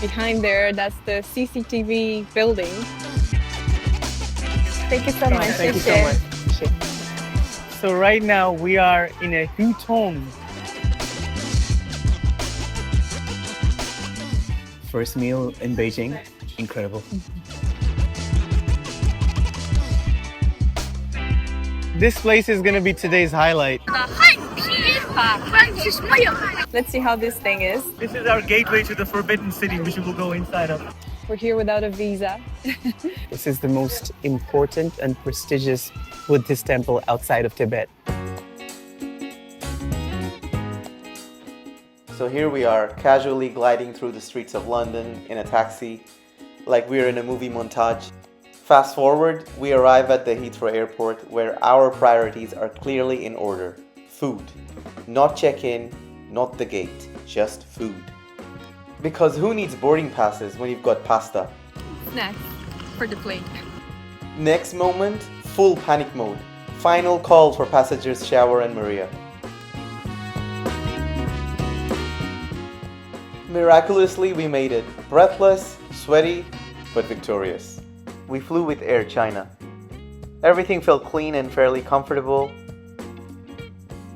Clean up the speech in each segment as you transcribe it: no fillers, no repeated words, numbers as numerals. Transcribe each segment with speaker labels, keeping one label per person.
Speaker 1: behind there, that's the CCTV building. Thank you so much.
Speaker 2: Thank you so much. So right now we are in a Hutong. First meal in Beijing, incredible. This place is gonna be today's highlight.
Speaker 1: Let's see how this thing is.
Speaker 2: This is our gateway to the Forbidden City, which we will go inside of.
Speaker 1: We're here without a visa.
Speaker 2: This is the most important and prestigious Buddhist temple outside of Tibet.
Speaker 3: So here we are, casually gliding through the streets of London in a taxi, like we're in a movie montage. Fast forward, we arrive at the Heathrow airport where our priorities are clearly in order. Food. Not check-in, not the gate, just food. Because who needs boarding passes when you've got pasta?
Speaker 1: Snacks for the plane.
Speaker 3: Next moment, full panic mode. Final call for passengers Shower and Maria. Miraculously, we made it. Breathless, sweaty, but victorious. We flew with Air China. Everything felt clean and fairly comfortable.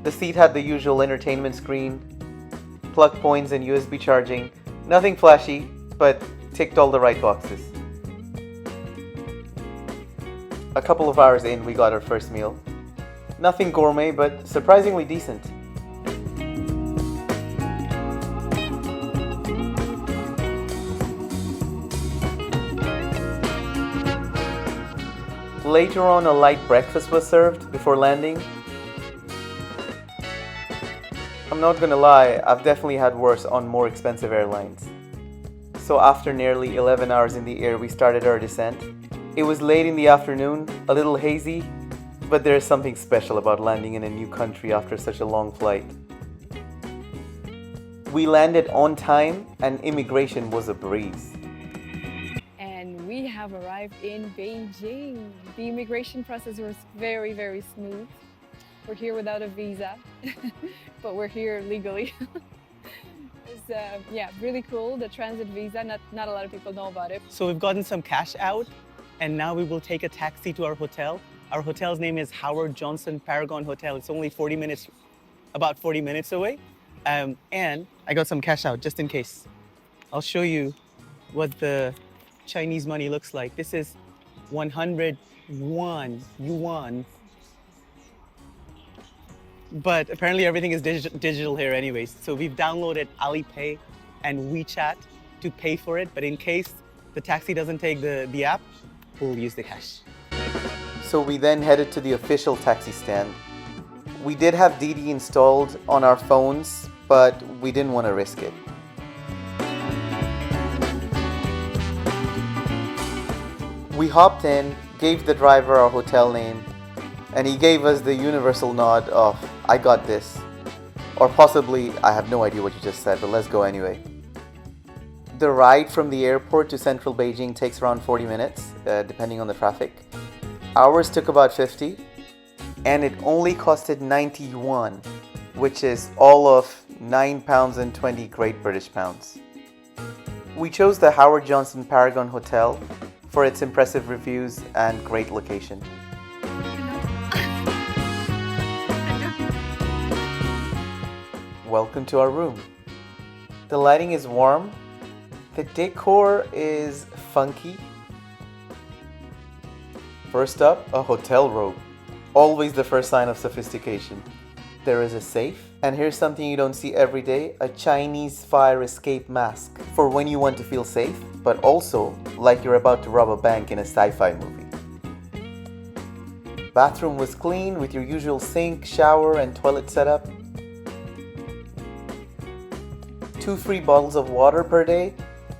Speaker 3: The seat had the usual entertainment screen, plug points and USB charging. Nothing flashy, but ticked all the right boxes. A couple of hours in, we got our first meal. Nothing gourmet, but surprisingly decent. Later on, a light breakfast was served before landing. I'm not gonna lie, I've definitely had worse on more expensive airlines. So after nearly 11 hours in the air, we started our descent. It was late in the afternoon, a little hazy, but there is something special about landing in a new country after such a long flight. We landed on time and immigration was a breeze.
Speaker 1: And we have arrived in Beijing. The immigration process was very, very smooth. We're here without a visa, but we're here legally. It's really cool. The transit visa, not a lot of people know about it.
Speaker 2: So we've gotten some cash out, and now we will take a taxi to our hotel. Our hotel's name is Howard Johnson Paragon Hotel. It's only about 40 minutes away. And I got some cash out just in case. I'll show you what the Chinese money looks like. This is 100 yuan. But apparently everything is digital here anyways. So we've downloaded Alipay and WeChat to pay for it. But in case the taxi doesn't take the app, we'll use the cash.
Speaker 3: So we then headed to the official taxi stand. We did have Didi installed on our phones, but we didn't want to risk it. We hopped in, gave the driver our hotel name, and he gave us the universal nod of, I got this. Or possibly, I have no idea what you just said, but let's go anyway. The ride from the airport to central Beijing takes around 40 minutes, depending on the traffic. Ours took about 50, and it only costed 90 yuan, which is all of £9 and 20 Great British pounds. We chose the Howard Johnson Paragon Hotel for its impressive reviews and great location. Welcome to our room. The lighting is warm. The decor is funky. First up, a hotel robe. Always the first sign of sophistication. There is a safe, and here's something you don't see every day, a Chinese fire escape mask for when you want to feel safe, but also like you're about to rob a bank in a sci-fi movie. Bathroom was clean with your usual sink, shower, and toilet setup. 2 free bottles of water per day,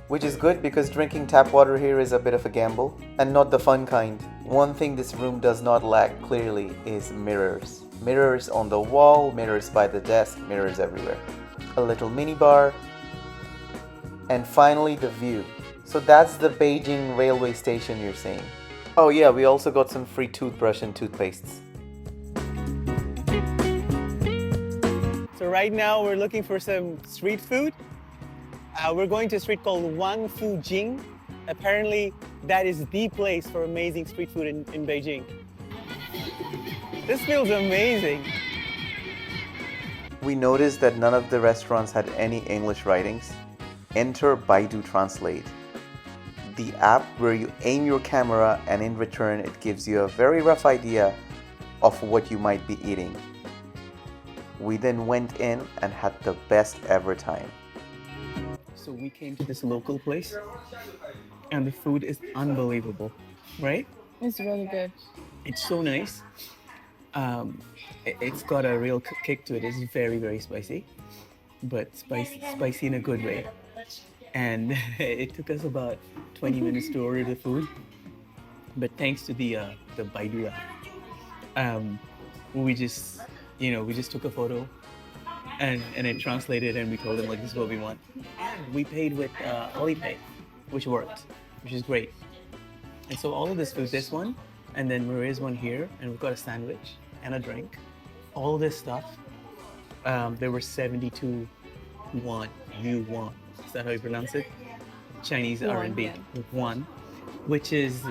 Speaker 3: which is good because drinking tap water here is a bit of a gamble, and not the fun kind. One thing this room does not lack clearly is mirrors. Mirrors on the wall, mirrors by the desk, mirrors everywhere. A little mini bar, and finally the view. So that's the Beijing railway station you're seeing. Oh yeah, we also got some free toothbrush and toothpastes.
Speaker 2: So right now we're looking for some street food. We're going to a street called Wang Fu Jing. Apparently, that is the place for amazing street food in Beijing. This feels amazing.
Speaker 3: We noticed that none of the restaurants had any English writings. Enter Baidu Translate, the app where you aim your camera and in return it gives you a very rough idea of what you might be eating. We then went in and had the best ever time.
Speaker 2: So we came to this local place and the food is unbelievable, right?
Speaker 1: It's really good.
Speaker 2: It's so nice. It's got a real kick to it. It's very, very spicy, but spicy in a good way. And it took us about 20 minutes to order the food. But thanks to the Baidu app, we just took a photo and it translated and we told them like this is what we want. And we paid with Alipay, which worked, which is great. And so all of this food, this one, and then Maria's one here, and we've got a sandwich and a drink. All this stuff, there were 72 yuan. Is that how you pronounce it? Chinese RMB,
Speaker 1: yeah.
Speaker 2: one, which is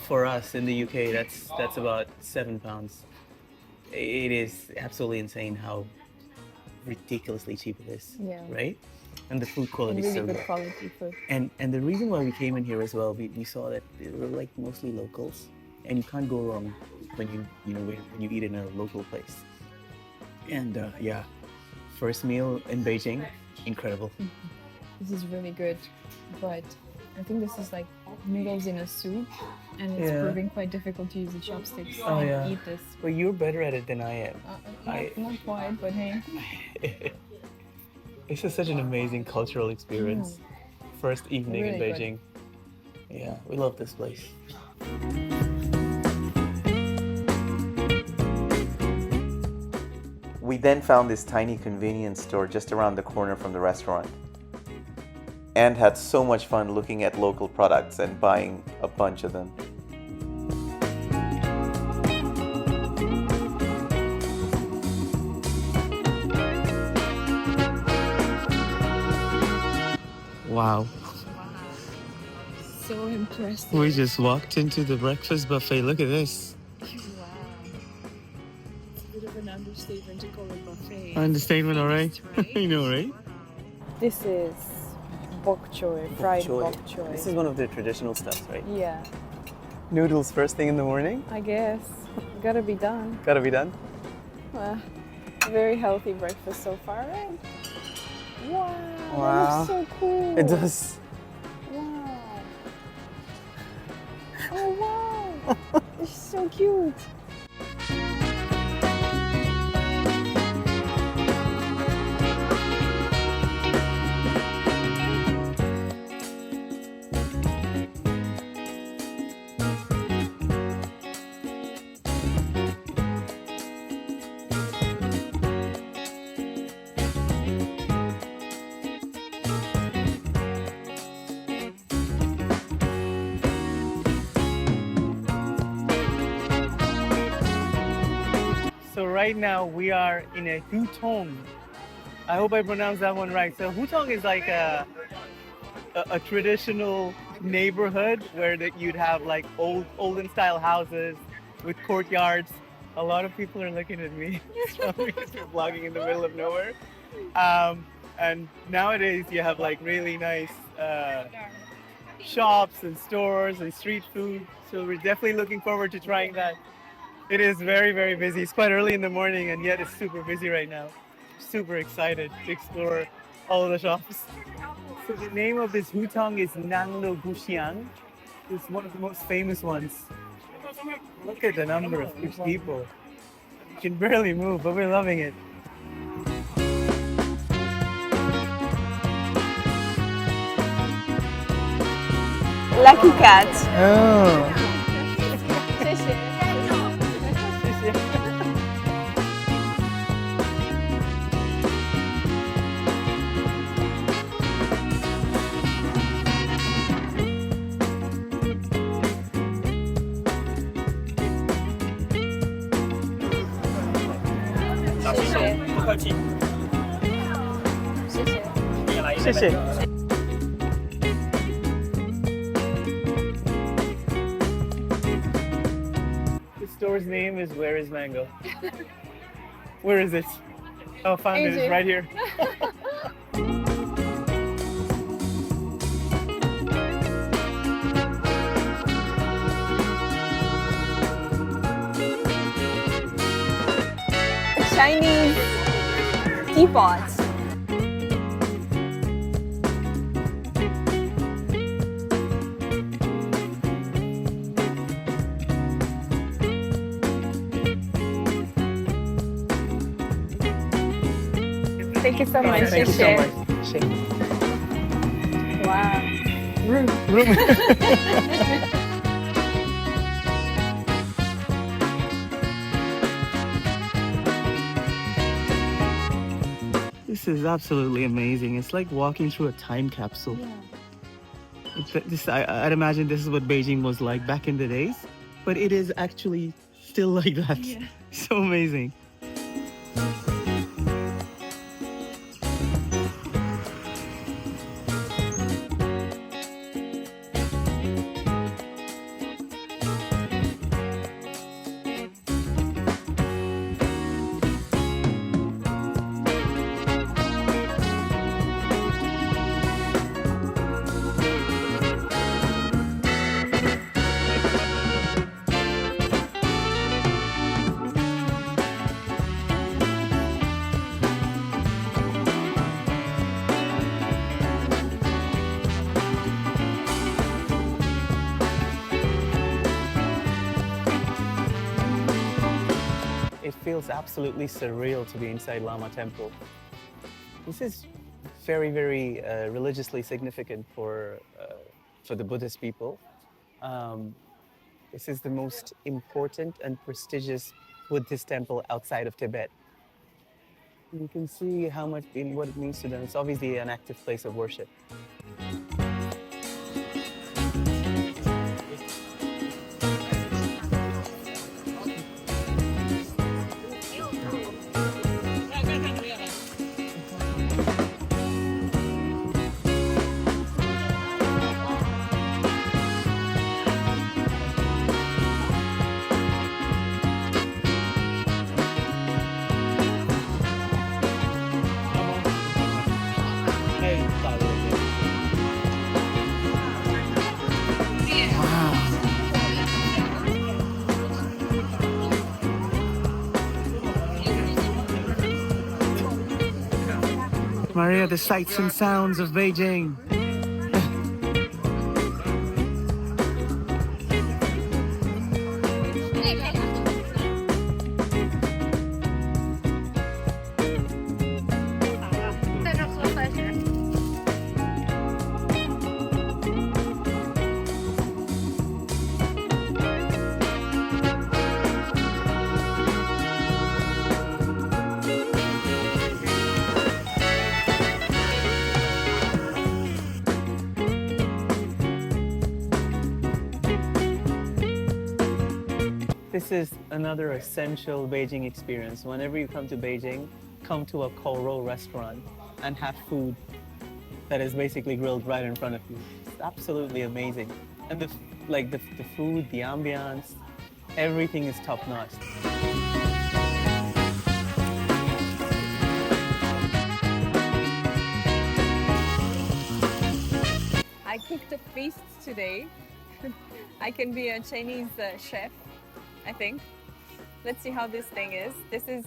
Speaker 2: for us in the UK, that's about £7. It is absolutely insane how ridiculously cheap it is,
Speaker 1: Yeah.
Speaker 2: right? And the food quality
Speaker 1: And
Speaker 2: is
Speaker 1: really
Speaker 2: so
Speaker 1: good
Speaker 2: good.
Speaker 1: quality food.
Speaker 2: And the reason why we came in here as well, we saw that they were like mostly locals, and you can't go wrong when you eat in a local place. And yeah, first meal in Beijing, incredible.
Speaker 1: This is really good, but I think this is like noodles in a soup, and it's
Speaker 2: Yeah.
Speaker 1: proving quite difficult to use the chopsticks
Speaker 2: Oh,
Speaker 1: and
Speaker 2: yeah.
Speaker 1: eat this.
Speaker 2: But you're better at it than I am.
Speaker 1: Not quite, but hey.
Speaker 2: This is such an amazing cultural experience. First evening in
Speaker 1: Really good.
Speaker 2: Beijing. Yeah, we love this place.
Speaker 3: We then found this tiny convenience store just around the corner from the restaurant and had so much fun looking at local products and buying a bunch of them.
Speaker 2: Wow.
Speaker 1: So impressive.
Speaker 2: We just walked into the breakfast buffet. Look at this.
Speaker 1: Wow. It's a bit of an understatement to call it buffet.
Speaker 2: Understatement, all right?
Speaker 1: Right?
Speaker 2: I know, right?
Speaker 1: This is bok choy, fried bok choy.
Speaker 2: This is one of the traditional stuffs, right?
Speaker 1: Yeah,
Speaker 2: Noodles first thing in the morning.
Speaker 1: I guess. Gotta be done.
Speaker 2: Gotta be done.
Speaker 1: Very healthy breakfast so far, right? Wow.
Speaker 2: Wow.
Speaker 1: That looks so cool.
Speaker 2: It does.
Speaker 1: Wow. Oh wow. It's so cute.
Speaker 2: So right now we are in a hutong. I hope I pronounced that one right. So hutong is like a traditional neighborhood where you'd have like olden style houses with courtyards. A lot of people are looking at me. We're vlogging in the middle of nowhere. And nowadays you have like really nice shops and stores and street food. So we're definitely looking forward to trying that. It is very, very busy. It's quite early in the morning and yet it's super busy right now. Super excited to explore all of the shops. So the name of this hutong is Nanluoguxiang. It's one of the most famous ones. Look at the number of people. You can barely move, but we're loving it.
Speaker 1: Lucky cat.
Speaker 2: Oh.
Speaker 1: 谢谢。
Speaker 4: 不客气。
Speaker 1: 谢谢。
Speaker 4: 你也来一
Speaker 2: 谢谢. The store's name is Where is Mango? Where is it? Oh, found it. It's
Speaker 1: AJ.
Speaker 2: right here.
Speaker 1: Chinese teapots. Thank you so much.
Speaker 2: Thank you so much.
Speaker 1: Wow. Room.
Speaker 2: This is absolutely amazing. It's like walking through a time capsule. I'd imagine this is what Beijing was like back in the days, but it is actually still like that.
Speaker 1: Yeah.
Speaker 2: So amazing. It feels absolutely surreal to be inside Lama Temple. This is very, very religiously significant for the Buddhist people. This is the most important and prestigious Buddhist temple outside of Tibet. You can see how much in what it means to them. It's obviously an active place of worship. Maria, the sights and sounds of Beijing. This is another essential Beijing experience. Whenever you come to Beijing, come to a Koro restaurant and have food that is basically grilled right in front of you. It's absolutely amazing. And the food, the ambiance, everything is top notch.
Speaker 1: I cooked a feast today. I can be a Chinese chef, I think. Let's see how this thing is. This is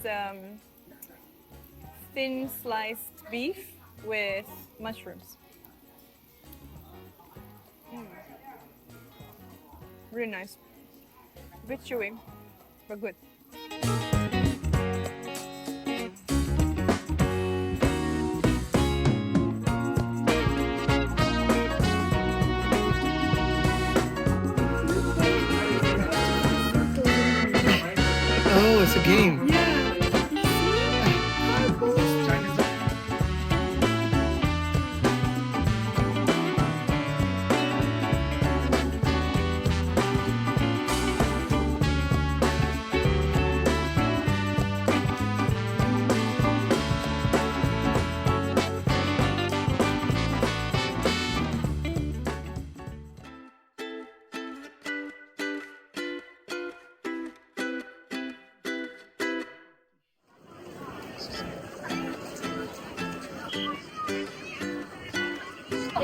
Speaker 1: thin sliced beef with mushrooms. Really nice. A bit chewy, but good.
Speaker 2: Oh, it's a game.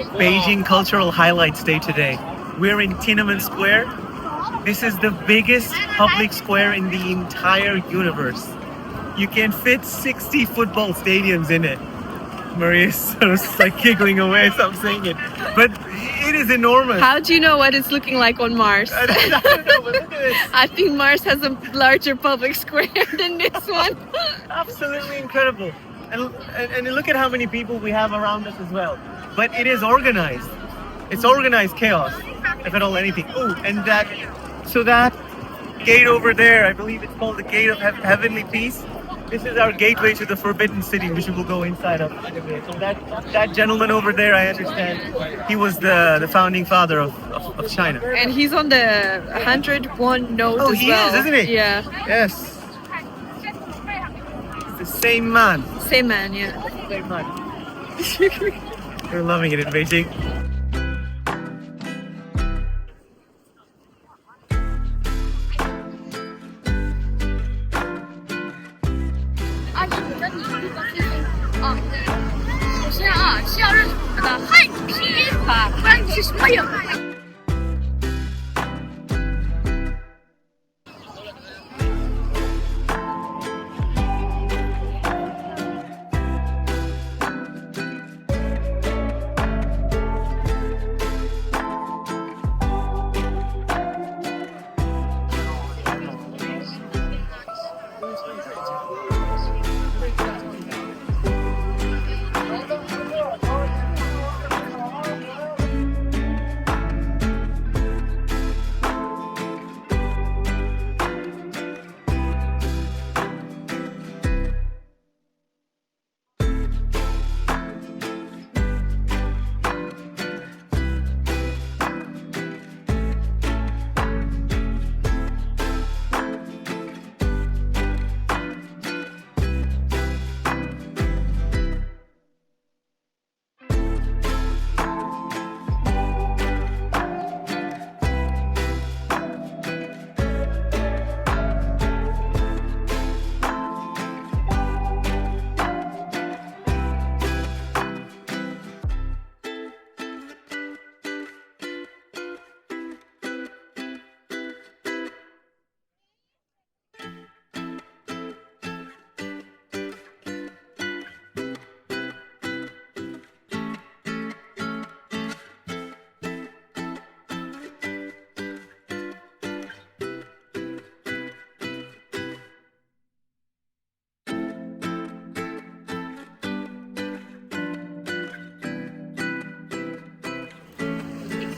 Speaker 2: Beijing Cultural Highlights Day today. We're in Tiananmen Square. This is the biggest public square in the entire universe. You can fit 60 football stadiums in it. Maria's sort of like giggling away as I'm saying it. But it is enormous.
Speaker 1: How do you know what it's looking like on Mars?
Speaker 2: I don't know, but look at this.
Speaker 1: I think Mars has a larger public square than this one.
Speaker 2: Absolutely incredible. And look at how many people we have around us as well. But it is organized. It's organized chaos, if at all anything. Oh, and that gate over there, I believe it's called the Gate of Heavenly Peace. This is our gateway to the Forbidden City, which we will go inside of. So that gentleman over there, I understand, he was the founding father of China.
Speaker 1: And he's on the 101 note as well.
Speaker 2: Oh, he is, isn't he?
Speaker 1: Yeah.
Speaker 2: Yes. It's the same man.
Speaker 1: Same man, yeah.
Speaker 2: Same man. We're loving it in Beijing.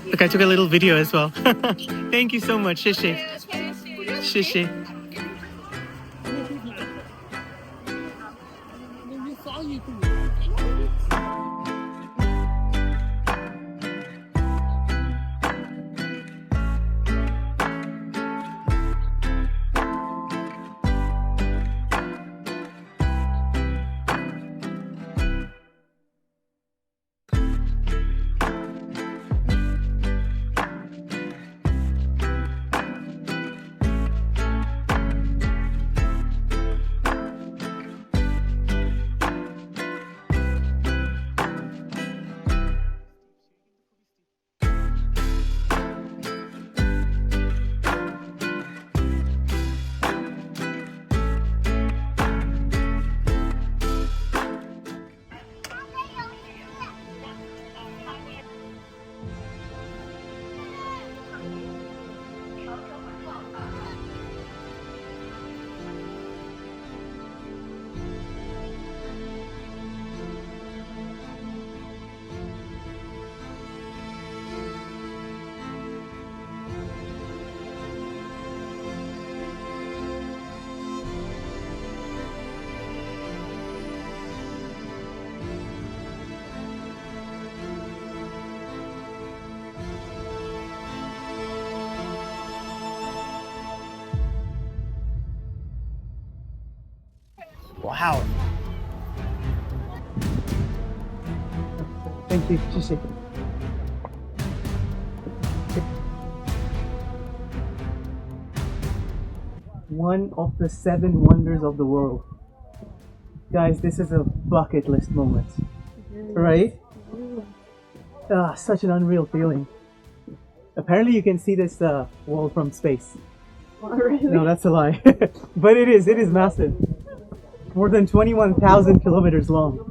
Speaker 2: Look, I took a little video as well. Thank you so much. Shishi. Shishi. Wow. Thank you. Shishi. One of the 7 wonders of the world. Guys, this is a bucket list moment. Right? Such an unreal feeling. Apparently you can see this wall from space.
Speaker 1: Oh, really?
Speaker 2: No, that's a lie. But it is massive. More than 21,000 kilometers long.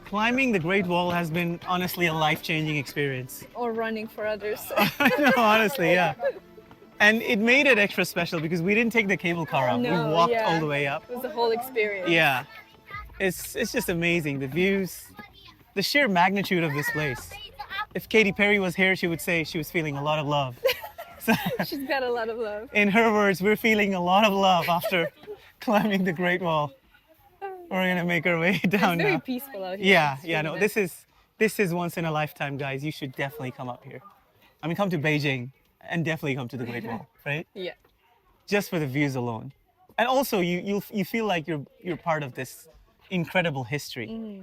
Speaker 2: Climbing the Great Wall has been honestly a life-changing experience.
Speaker 1: Or running for others.
Speaker 2: No, honestly, yeah. And it made it extra special because we didn't take the cable car up.
Speaker 1: No,
Speaker 2: We walked
Speaker 1: yeah.
Speaker 2: all the way up.
Speaker 1: It was a whole experience.
Speaker 2: Yeah. It's just amazing. The views, the sheer magnitude of this place. If Katy Perry was here, she would say she was feeling a lot of love. So,
Speaker 1: She's got a lot of love.
Speaker 2: in her words, we're feeling a lot of love after climbing the Great Wall. We're gonna make our way down
Speaker 1: It's very
Speaker 2: now.
Speaker 1: peaceful out here.
Speaker 2: Yeah,
Speaker 1: It's
Speaker 2: yeah,
Speaker 1: really
Speaker 2: no,
Speaker 1: nice.
Speaker 2: this is once in a lifetime, guys. You should definitely come up here. I mean, come to Beijing and definitely come to the Great Wall, right?
Speaker 1: Yeah.
Speaker 2: Just for the views alone, and also you feel like you're part of this incredible history.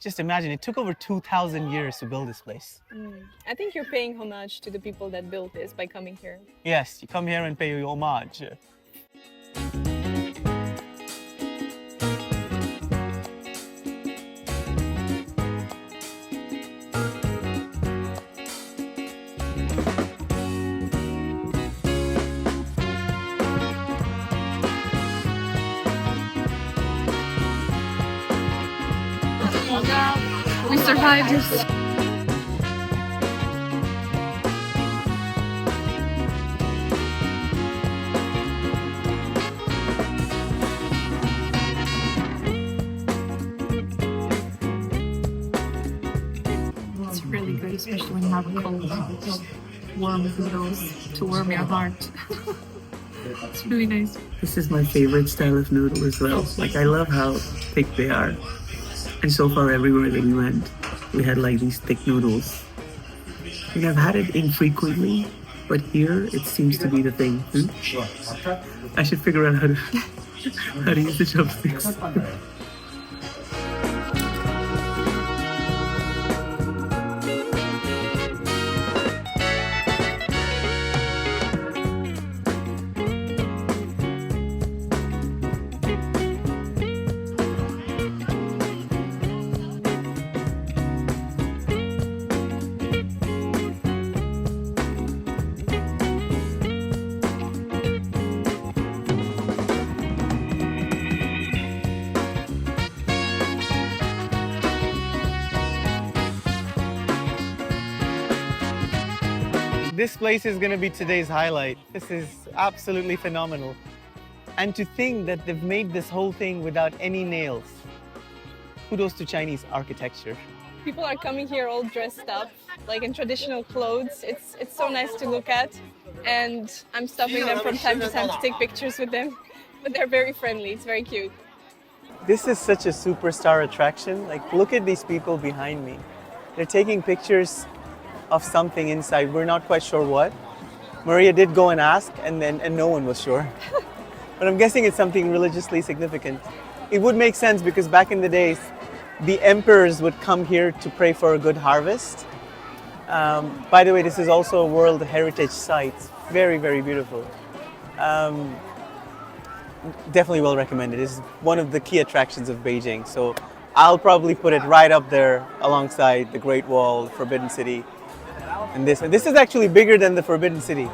Speaker 2: Just imagine, it took over 2,000 years to build this place.
Speaker 1: I think you're paying homage to the people that built this by coming here.
Speaker 2: Yes, you come here and pay your homage.
Speaker 1: We survived this. It's really good, especially when you have a cold. Just warm noodles to warm your heart. It's really nice.
Speaker 2: This is my favorite style of noodle as well. Like, I love how thick they are. And so far, everywhere that we went, we had like these thick noodles. And I've had it infrequently, but here it seems to be the thing. I should figure out how to use the chopsticks. This place is going to be today's highlight. This is absolutely phenomenal. And to think that they've made this whole thing without any nails. Kudos to Chinese architecture.
Speaker 1: People are coming here all dressed up, like in traditional clothes. It's so nice to look at. And I'm stopping them from time to time to take pictures with them. But they're very friendly, it's very cute.
Speaker 2: This is such a superstar attraction. Like, look at these people behind me. They're taking pictures of something inside. We're not quite sure what. Maria did go and ask, and no one was sure. But I'm guessing it's something religiously significant. It would make sense because back in the days, the emperors would come here to pray for a good harvest. By the way, this is also a World Heritage Site. Very, very beautiful. Definitely well recommended. It's one of the key attractions of Beijing. So I'll probably put it right up there alongside the Great Wall, Forbidden City, and this. And this is actually bigger than the Forbidden City.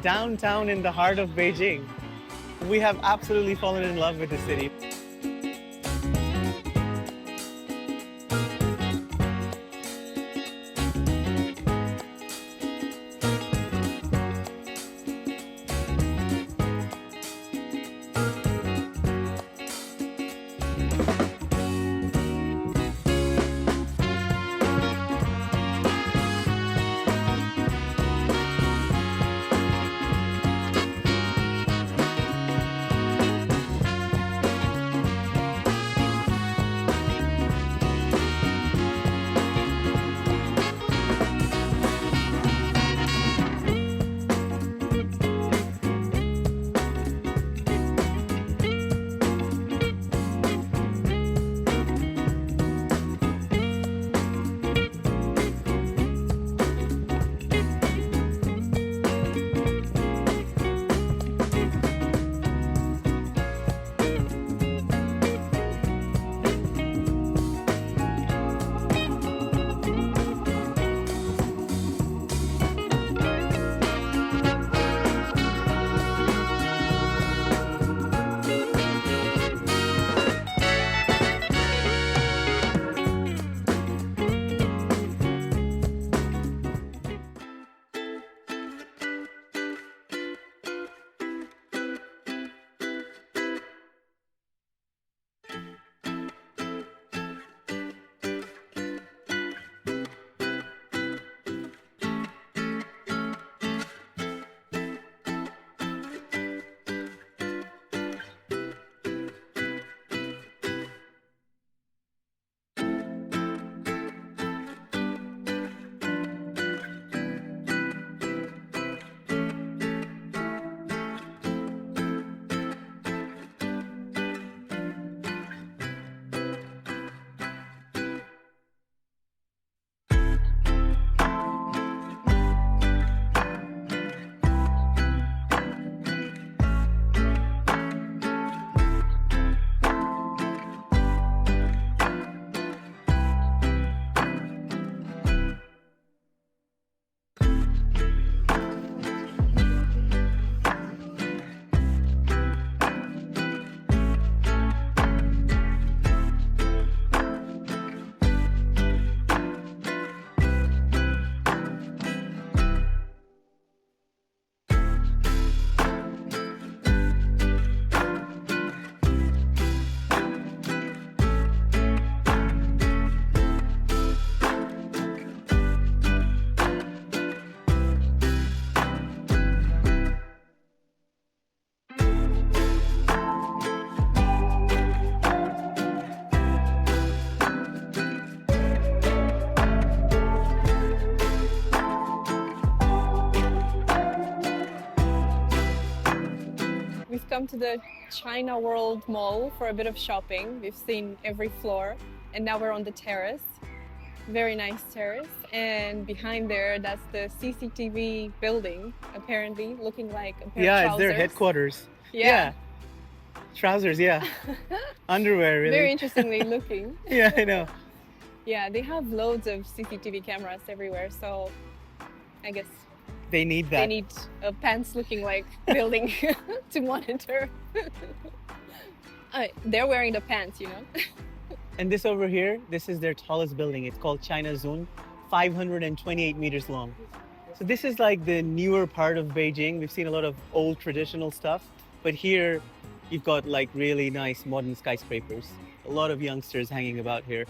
Speaker 2: downtown in the heart of Beijing. We have absolutely fallen in love with the city.
Speaker 1: We've come to the China World Mall for a bit of shopping. We've seen every floor, and now we're on the terrace. Very nice terrace. And behind there, that's the CCTV building, apparently, looking like a pair of trousers.
Speaker 2: It's their headquarters.
Speaker 1: Yeah.
Speaker 2: Trousers, yeah. Underwear, really.
Speaker 1: Very interestingly looking.
Speaker 2: Yeah, I know.
Speaker 1: Yeah, they have loads of CCTV cameras everywhere, so I guess
Speaker 2: they need that.
Speaker 1: They need a pants-looking like building to monitor. They're wearing the pants, you know.
Speaker 2: And this over here, this is their tallest building. It's called China Zone, 528 meters long. So this is like the newer part of Beijing. We've seen a lot of old traditional stuff, but here you've got like really nice modern skyscrapers. A lot of youngsters hanging about here.